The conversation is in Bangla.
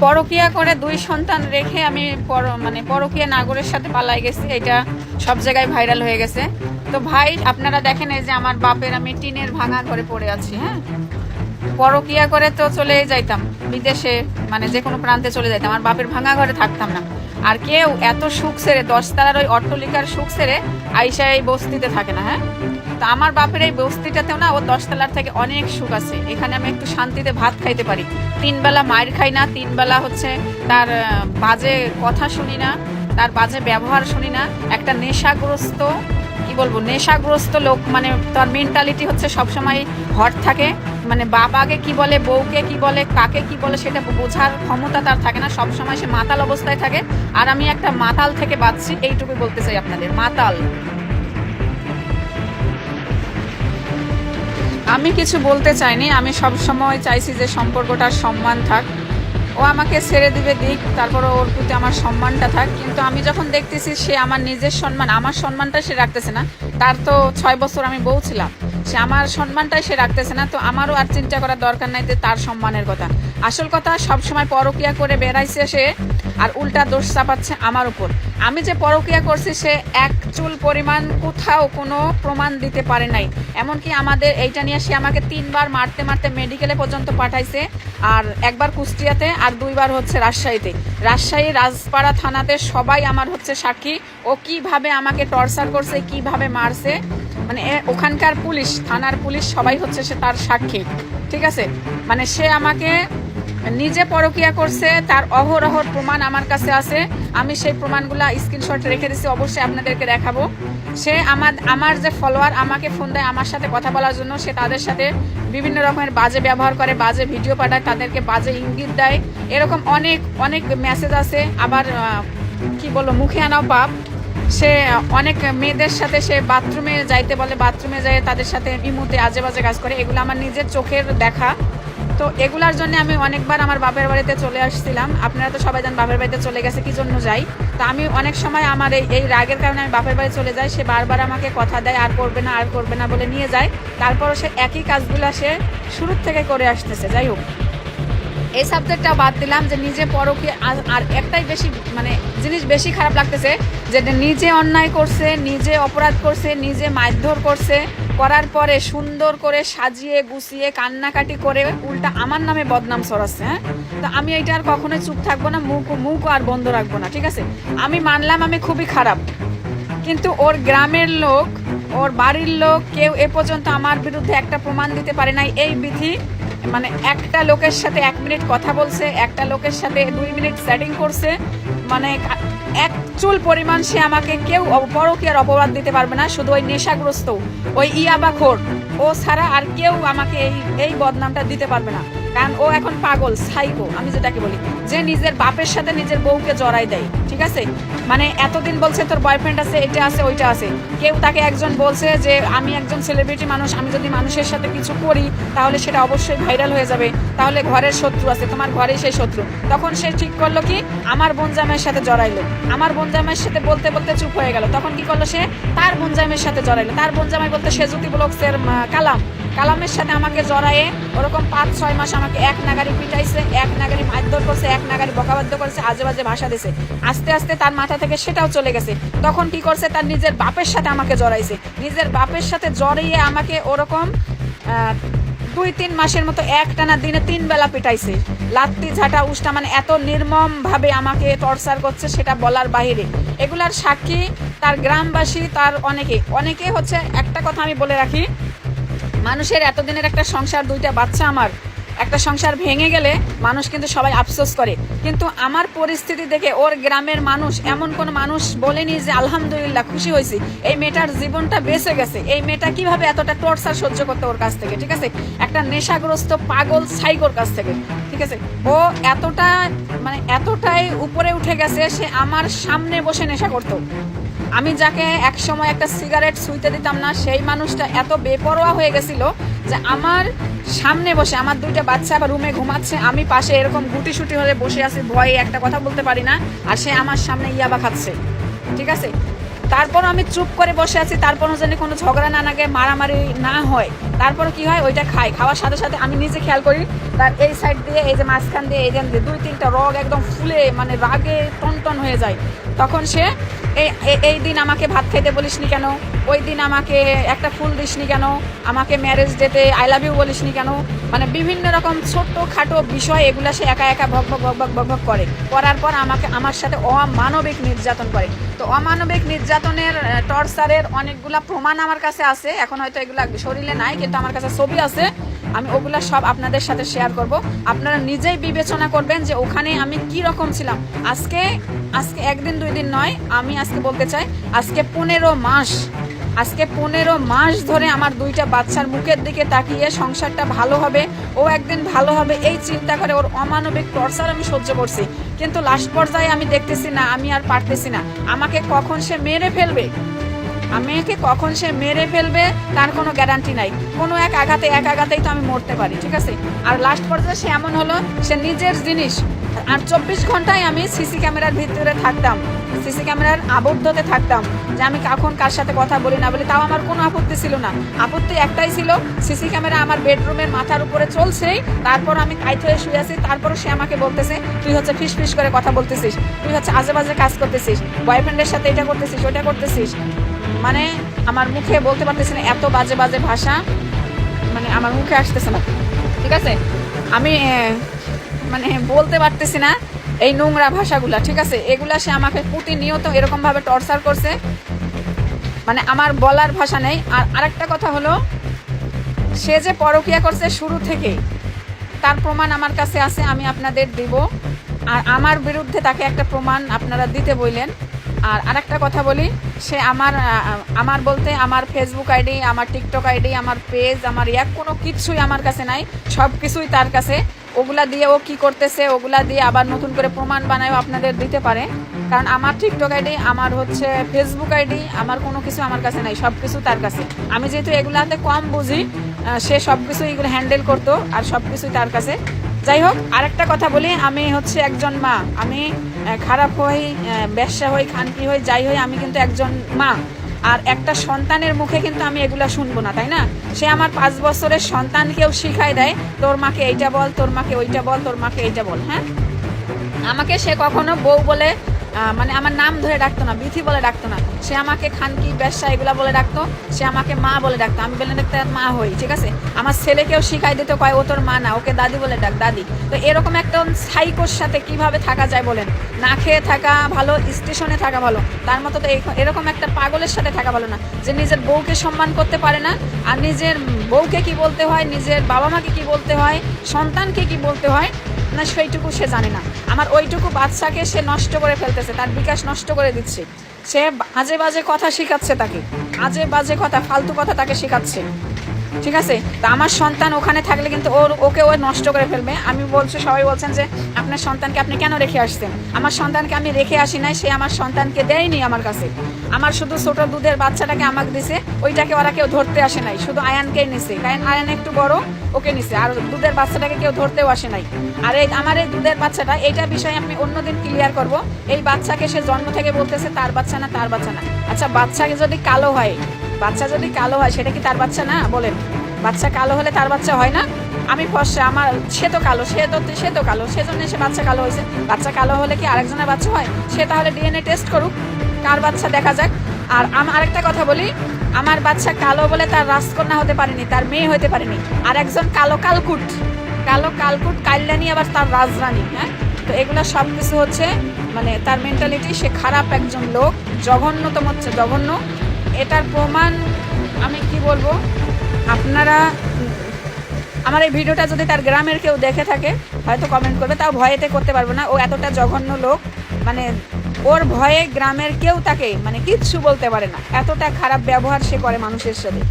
পরকিয়া করে 2 সন্তান রেখে আমি পরকিয়া নাগরের সাথে পালাই গেছি, এটা সব জায়গায় ভাইরাল হয়ে গেছে। তো ভাই আপনারা দেখেন, এই যে আমার বাপের আমি টিনের ভাঙা ঘরে পড়ে আছি। হ্যাঁ, পরকিয়া করে তো চলে যাইতাম বিদেশে, যে কোনো প্রান্তে চলে যাইতাম, আমার বাপের ভাঙা ঘরে থাকতাম না। আর কেউ এত সুখ ছেড়ে 10 তলার ওই অট্টলিকার সুখ ছেড়ে আইসা এই বস্তিতে থাকে না। হ্যাঁ, তো আমার বাপের এই বস্তিটাতেও না ও 10 তলার থেকে অনেক সুখ আছে। এখানে আমি একটু শান্তিতে ভাত খাইতে পারি, 3 বেলা মায়ের খাই না, 3 বেলা হচ্ছে তার বাজে কথা শুনি না, তার বাজে ব্যবহার শুনি না। একটা নেশাগ্রস্ত, কি বলবো, নেশাগ্রস্ত লোক, তার মেন্টালিটি হচ্ছে সবসময় হট থাকে। বাবাকে কি বলে, বউকে কি বলে, কাকে কি বলে সেটা বোঝার ক্ষমতা তার থাকে না, সবসময় সে মাতাল অবস্থায় থাকে। আর আমি একটা মাতাল থেকে বাঁচছি, এইটুকু বলতে চাই আপনাদের। মাতাল, আমি কিছু বলতে চাইনি, আমি সব সময় চাইছি যে সম্পর্কটার সম্মান থাক। ও আমাকে ছেড়ে দিবে দিক, তারপরে ওর প্রতি আমার সম্মানটা থাক। কিন্তু আমি যখন দেখতেছি সে আমার নিজের সম্মান, আমার সম্মানটা সে রাখতেছে না, তার তো 6 বছর আমি বউ ছিলাম, সে আমার সম্মানটাই সে রাখতেছে না, তো আমারও আর চিন্তা করার দরকার নাই যে তার সম্মানের কথা। আসল কথা, সবসময় পরকিয়া করে বেড়াইছে সে, আর উল্টা দোষ চাপাচ্ছে আমার উপর। আমি যে পরকিয়া করছি সে এক চুল পরিমাণ কোথাও কোনো প্রমাণ দিতে পারে নাই। এমনকি আমাদের এইটা নিয়ে সে আমাকে 3 বার মারতে মারতে মেডিকেলে পর্যন্ত পাঠাইছে, আর একবার কুষ্টিয়াতে, আর 2 বার হচ্ছে রাজশাহীতে। রাজশাহী রাজপাড়া থানাতে সবাই আমার হচ্ছে সাক্ষী, ও কিভাবে আমাকে টর্চার করছে, কিভাবে মারছে, ওখানকার পুলিশ, থানার পুলিশ সবাই হচ্ছে সে তার সাক্ষী। ঠিক আছে, সে আমাকে নিজে পরকিয়া করছে, তার অহরহর প্রমাণ আমার কাছে আছে। আমি সেই প্রমাণগুলো স্ক্রিনশট রেখে দিয়েছি, অবশ্যই আপনাদেরকে দেখাবো। সে আমার যে ফলোয়ার আমাকে ফোন দেয় আমার সাথে কথা বলার জন্য, সে তাদের সাথে বিভিন্ন রকমের বাজে ব্যবহার করে, বাজে ভিডিও পাঠায়, তাদেরকে বাজে ইঙ্গিত দেয়, এরকম অনেক অনেক মেসেজ আছে। আবার কি বলবো, মুখে আনাও পাপ। সে অনেক মেয়েদের সাথে সে বাথরুমে যাইতে বলে, বাথরুমে যায় তাদের সাথে ইমুতে আজে বাজে কাজ করে, এগুলো আমার নিজের চোখের দেখা। তো এগুলার জন্য আমি অনেকবার আমার বাপের বাড়িতে চলে আসছিলাম। আপনারা তো সবাই জানেন বাপের বাড়িতে চলে গেছে কি জন্য যাই। তো আমি অনেক সময় আমার এই রাগের কারণে আমি বাপের বাড়ি চলে যাই। সে বারবার আমাকে কথা দেয় আর করবে না, আর করবে না বলে নিয়ে যায়। তারপরও সে একই কাজগুলো সে শুরুর থেকে করে আসতেছে। যাই হোক, এই সাবজেক্টটা বাদ দিলাম, যে নিজে পরকে। আর একটাই বেশি জিনিস বেশি খারাপ লাগতেছে, যে নিজে অন্যায় করছে, নিজে অপরাধ করছে, নিজে মারধর করছে, করার পরে সুন্দর করে সাজিয়ে গুছিয়ে কান্নাকাটি করে উল্টা আমার নামে বদনাম ছড়াচ্ছে। হ্যাঁ, তো আমি এইটা আর কখনোই চুপ থাকবো না, মুখ আর বন্ধ রাখবো না। ঠিক আছে, আমি মানলাম আমি খুবই খারাপ, কিন্তু ওর গ্রামের লোক, ওর বাড়ির লোক কেউ এ পর্যন্ত আমার বিরুদ্ধে একটা প্রমাণ দিতে পারে নাই। এই বিধি একটা লোকের সাথে 1 মিনিট কথা বলছে, একটা লোকের সাথে 2 মিনিট চ্যাটিং করছে, এক চুল পরিমাণ সে আমাকে কেউ পরকীয়ার অপবাদ দিতে পারবে না। শুধু ওই নেশাগ্রস্ত, ওই ইয়াবাখোর, ও ছাড়া আর কেউ আমাকে এই বদনামটা দিতে পারবে না। কারণ ও এখন পাগল, সাইকো, আমি যেটাকে বলি, যে নিজের বাপের সাথে নিজের বউকে জড়াই দেয়। ঠিক আছে, এতদিন বলছে তোর বয়ফ্রেন্ড আছে, এটা আছে, ওইটা আছে। কেউ তাকে একজন বলছে যে আমি একজন সেলিব্রিটি মানুষ, আমি যদি মানুষের সাথে কিছু করি তাহলে সেটা অবশ্যই ভাইরাল হয়ে যাবে, তাহলে ঘরের শত্রু আছে, তোমার ঘরেই সেই শত্রু। তখন সে ঠিক করলো কি, আমার বোন জামাইয়ের সাথে জড়াইলো, আমার বোন জামাইয়ের সাথে বলতে বলতে চুপ হয়ে গেল। তখন কি করলো, সে তার বোন জামাইয়ের সাথে জড়াইলো। তার বোন জামাই বলতে সে জ্যোতি ব্লগসের কালামের সাথে আমাকে জড়ায়ে ওরকম 5-6 মাস আমাকে এক নাগারি পিটাইছে, এক নাগারি মারধর করছে, এক নাগারি বকাবাদ্য করছে, আজে বাজে ভাষা দিছে। আস্তে আস্তে তার মাথা থেকে সেটাও চলে গেছে। তখন কি করছে, তার নিজের বাপের সাথে আমাকে জড়াইছে, নিজের বাপের সাথে জড়িয়ে আমাকে ওরকম 2-3 মাসের মতো একটানা দিনে 3 বেলা পিটাইছে, লাত্তি ঝাঁটা উষ্টা, এত নির্মম ভাবে আমাকে টর্চার করছে সেটা বলার বাহিরে। এগুলার সাক্ষী তার গ্রামবাসী, তার অনেকে হচ্ছে। একটা কথা আমি বলে রাখি, মানুষের এতদিনের একটা সংসার, 2টা বাচ্চা, আমার একটা সংসার ভেঙে গেলে মানুষ কিন্তু সবাই আফসোস করে, কিন্তু আমার পরিস্থিতি দেখে ওর গ্রামের মানুষ, এমন কোন মানুষ বলেনি যে আলহামদুলিল্লাহ খুশি হয়েছি এই মেয়েটার জীবনটা বেঁচে গেছে। এই মেয়েটা কিভাবে এতটা টর্চার সহ্য করতে ওর কাছ থেকে, ঠিক আছে, একটা নেশাগ্রস্ত পাগল সাইকোর কাছ থেকে। ঠিক আছে, ও এতটাই উপরে উঠে গেছে, সে আমার সামনে বসে নেশা করতো। আমি যাকে এক সময় একটা সিগারেট ছুঁইতে দিতাম না, সেই মানুষটা এত বেপরোয়া হয়ে গেছিল যে আমার সামনে বসে, আমার 2টা বাচ্চা আবার রুমে ঘুমাচ্ছে, আমি পাশে এরকম গুটি সুটি হয়ে বসে আছি, ভয়ে একটা কথা বলতে পারি না, আর সে আমার সামনে ইয়াবা খাচ্ছে। ঠিক আছে, তারপর আমি চুপ করে বসে আছি, তারপরও যেন কোনো ঝগড়া না লাগে, মারামারি না হয়। তারপর কি হয়, ওইটা খাই, খাওয়ার সাথে সাথে আমি নিজে খেয়াল করি তার এই সাইড দিয়ে, এই যে মাঝখান দিয়ে, এই দিয়ে 2-3টা রগ একদম ফুলে মানে রাগে টনটন হয়ে যায়। তখন সে এই দিন আমাকে ভাত খাইতে বলিসনি কেন, ওই দিন আমাকে একটা ফুল দিসনি কেন, আমাকে ম্যারেজ ডেতে আই লাভ ইউ বলিসনি কেন, মানে বিভিন্ন রকম ছোট্ট খাটো বিষয় এগুলা সে একা একা ভক ভক করে। করার পর আমার সাথে অমানবিক নির্যাতন করে। তো অমানবিক নির্যাতনের টর্চারের অনেকগুলা প্রমাণ আমার কাছে আছে। এখন হয়তো এগুলা শরীরে নাই, কিন্তু আমার কাছে ছবি আছে। আমি ওগুলা সব আপনাদের সাথে শেয়ার করব। আপনারা নিজেই বিবেচনা করবেন যে ওখানে আমি কি রকম ছিলাম। আজকে 1 দিন 2 দিন নয়, আমি আজকে বলতে চাই আজকে 15 মাস ধরে আমার 2টা বাচ্চার মুখের দিকে তাকিয়ে সংসারটা ভালো হবে, ও একদিন ভালো হবে, এই চিন্তা করে ওর অমানবিক টর্চার আমি সহ্য করছি। কিন্তু লাস্ট পর্যায়ে আমি দেখতেছি না, আমি আর পারতেছি না। আমাকে কখন সে মেরে ফেলবে তার কোনো গ্যারান্টি নাই। কোনো এক আঘাতেই তো আমি মরতে পারি, ঠিক আছে। আর লাস্ট পর্যায়ে সে এমন হলো, সে নিজের জিনিস, আর 24 ঘন্টায় আমি সিসি ক্যামেরার ভিতরে থাকতাম, সিসি ক্যামেরার আবদ্ধতে থাকতাম, যে আমি কখন কার সাথে কথা বলি না বলি। তাও আমার কোনো আপত্তি ছিল না। আপত্তি একটাই ছিল, সিসি ক্যামেরা আমার বেডরুমের মাথার উপরে চলছেই, তারপর আমি কাইত হয়ে শুয়ে আছি, তারপরও সে আমাকে বলতেছে তুই হচ্ছে ফিস করে কথা বলতেছিস, তুই হচ্ছে আজে বাজে কাজ করতেছিস, বয়ফ্রেন্ডের সাথে এটা করতেছিস, ওটা করতেছিস। মানে আমার মুখে বলতে পারতেছি না, এত বাজে ভাষা মানে আমার মুখে আসতেছে না, ঠিক আছে। আমি মানে বলতে পারতেছি না এই নোংরা ভাষাগুলা, ঠিক আছে। এগুলা সে আমাকে প্রতিনিয়ত এরকমভাবে টর্চার করছে, মানে আমার বলার ভাষা নেই। আর আরেকটা কথা হলো, সে যে পরকীয়া করছে শুরু থেকে, তার প্রমাণ আমার কাছে আছে, আমি আপনাদের দিব। আর আমার বিরুদ্ধে তাকে একটা প্রমাণ আপনারা দিতে বললেন। আর আরেকটা কথা বলি, সে আমার বলতে আমার ফেসবুক আইডি, আমার টিকটক আইডি, আমার পেজ, আমার কোনো কিছুই আমার কাছে নাই, সব কিছুই তার কাছে। ওগুলা দিয়ে ও কি করতেছে, ওগুলা দিয়ে আবার নতুন করে প্রমাণ বানায়ও আপনাদের দিতে পারে। কারণ আমার টিকটক আইডি, আমার হচ্ছে ফেসবুক আইডি, আমার কোনো কিছু আমার কাছে নাই, সব কিছু তার কাছে। আমি যেহেতু এগুলাতে কম বুঝি, সে সব কিছু এগুলো হ্যান্ডেল করতো, আর সব কিছুই তার কাছে। যাই হোক, আরেকটা কথা বলি, আমি হচ্ছে একজন মা। আমি খারাপ হই, ব্যবসা হই, খানকি হই, যাই হই, আমি কিন্তু একজন মা। আর একটা সন্তানের মুখে কিন্তু আমি এগুলা শুনবো না, তাই না। সে আমার 5 বছরের সন্তানকেও শিখায় দেয়, তোর মাকে এইটা বল, তোর মাকে ওইটা বল, তোর মাকে এইটা বল। হ্যাঁ, আমাকে সে কখনো বউ বলে মানে আমার নাম ধরে ডাকতো না, বিথি বলে ডাকতো না। সে আমাকে খানকি, ব্যবসা এগুলা বলে ডাকতো, সে আমাকে মা বলে ডাকতো। আমি বলে ডাকতে মা হই, ঠিক আছে। আমার ছেলেকেও শিখাই দিত, কয় ও তোর মা না, ওকে দাদি বলে ডাক, দাদি। তো এরকম একটা সাইকোর সাথে কিভাবে থাকা যায় বলেন। না খেয়ে থাকা ভালো, স্টেশনে থাকা ভালো, তার মতো তো এরকম একটা পাগলের সাথে থাকা ভালো না, যে নিজের বউকে সম্মান করতে পারে না। আর নিজের বউকে কি বলতে হয়, নিজের বাবা মাকে কি বলতে হয়, সন্তানকে কি বলতে হয় না, সেইটুকু সে জানে না। আমার ওইটুকু বাচ্চাকে সে নষ্ট করে ফেলতেছে, তার বিকাশ নষ্ট করে দিচ্ছে। সে আজে বাজে কথা শেখাচ্ছে তাকে, আজে বাজে কথা, ফালতু কথা তাকে শেখাচ্ছে, ঠিক আছে। তো আমার সন্তান ওখানে থাকলে কিন্তু ওকে নষ্ট করে ফেলবে। আমি বলছি, সবাই বলছেন যে আপনার সন্তানকে আপনি কেন রেখে আসছেন। আমার সন্তানকে আমি রেখে আসি নাই, সে আমার সন্তানকে দেয়নি আমার কাছে। আমার শুধু ছোট দুধের বাচ্চাটাকে আমাকে দিছে, ওইটাকে ওরা কেউ ধরতে আসে নাই, শুধু আয়ানকেই নিছে। কারণ আয়ান একটু বড়, ওকে নিছে। আর দুধের বাচ্চাটাকে কেউ ধরতেও আসে নাই। আর আমার এই দুধের বাচ্চাটা, এইটা বিষয়ে আমি অন্যদিন ক্লিয়ার করব। এই বাচ্চাকে সে জন্ম থেকে বলতেছে তার বাচ্চা না, তার বাচ্চা না। আচ্ছা, বাচ্চাকে যদি কালো হয়, বাচ্চা যদি কালো হয়, সেটা কি তার বাচ্চা না? বলেন, বাচ্চা কালো হলে তার বাচ্চা হয় না? আমি ফর্সা, আমার সে তো কালো, সে তো কালো, সেজন্য সে বাচ্চা কালো হয়েছে। বাচ্চা কালো হলে কি আরেকজনের বাচ্চা হয়? সে তাহলে ডিএনএ টেস্ট করুক, কার বাচ্চা দেখা যাক। আর আরেকটা কথা বলি, আমার বাচ্চা কালো বলে তার রাজকন্যা হতে পারেনি, তার মেয়ে হতে পারেনি। আর একজন কালো কালকুট কাইল্লানি, আবার তার রাজরানী। হ্যাঁ, তো এগুলো সব কিছু হচ্ছে মানে তার মেন্টালিটি, সে খারাপ একজন লোক, জঘন্যতম হচ্ছে জঘন্য। এটার প্রমাণ আমি কি বলবো, আপনারা আমার এই ভিডিওটা যদি তার গ্রামের কেউ দেখে থাকে হয়তো কমেন্ট করবে, তাও ভয়েতে করতে পারবো না। ও এতটা জঘন্য লোক, মানে ওর ভয়ে গ্রামের কেউ তাকে মানে কিচ্ছু বলতে পারে না, এতটা খারাপ ব্যবহার সে করে মানুষের সাথে।